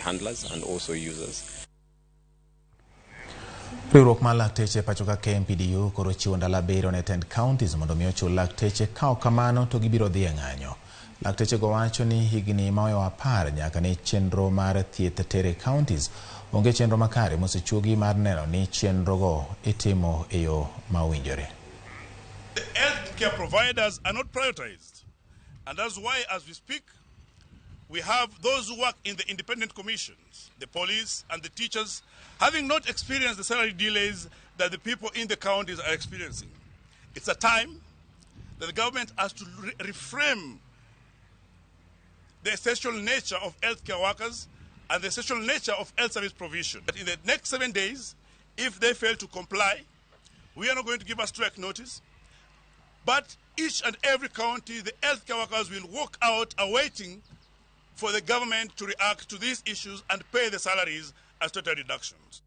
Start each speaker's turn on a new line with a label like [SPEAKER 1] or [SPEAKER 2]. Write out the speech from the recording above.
[SPEAKER 1] handlers and also users.
[SPEAKER 2] Riwruog mar lakteche pachoka KMPDU koro chiwo ndalo 7 ne tend kaontis mondo mi ochul lakteche kao kamano to gibiro dhi e ng'anyo. Lakteche go wacho ni higni maoyo 10 nyaka ne chenro mar thieth tere kaontis onge chenro makare mosechuogi mar neno ni chenro go itimo e yo mawinjore.
[SPEAKER 3] The healthcare providers are not prioritized, and that's why as we speak we have those who work in the independent commissions, the police and the teachers, having not experienced the salary delays that the people in the counties are experiencing. It's a time that the government has to reframe the essential nature of healthcare workers and the essential nature of health service provision. But in the next 7 days, if they fail to comply, we are not going to give a strike notice, but each and every county, the healthcare workers will walk out awaiting for the government to react to these issues and pay the salaries as total reductions.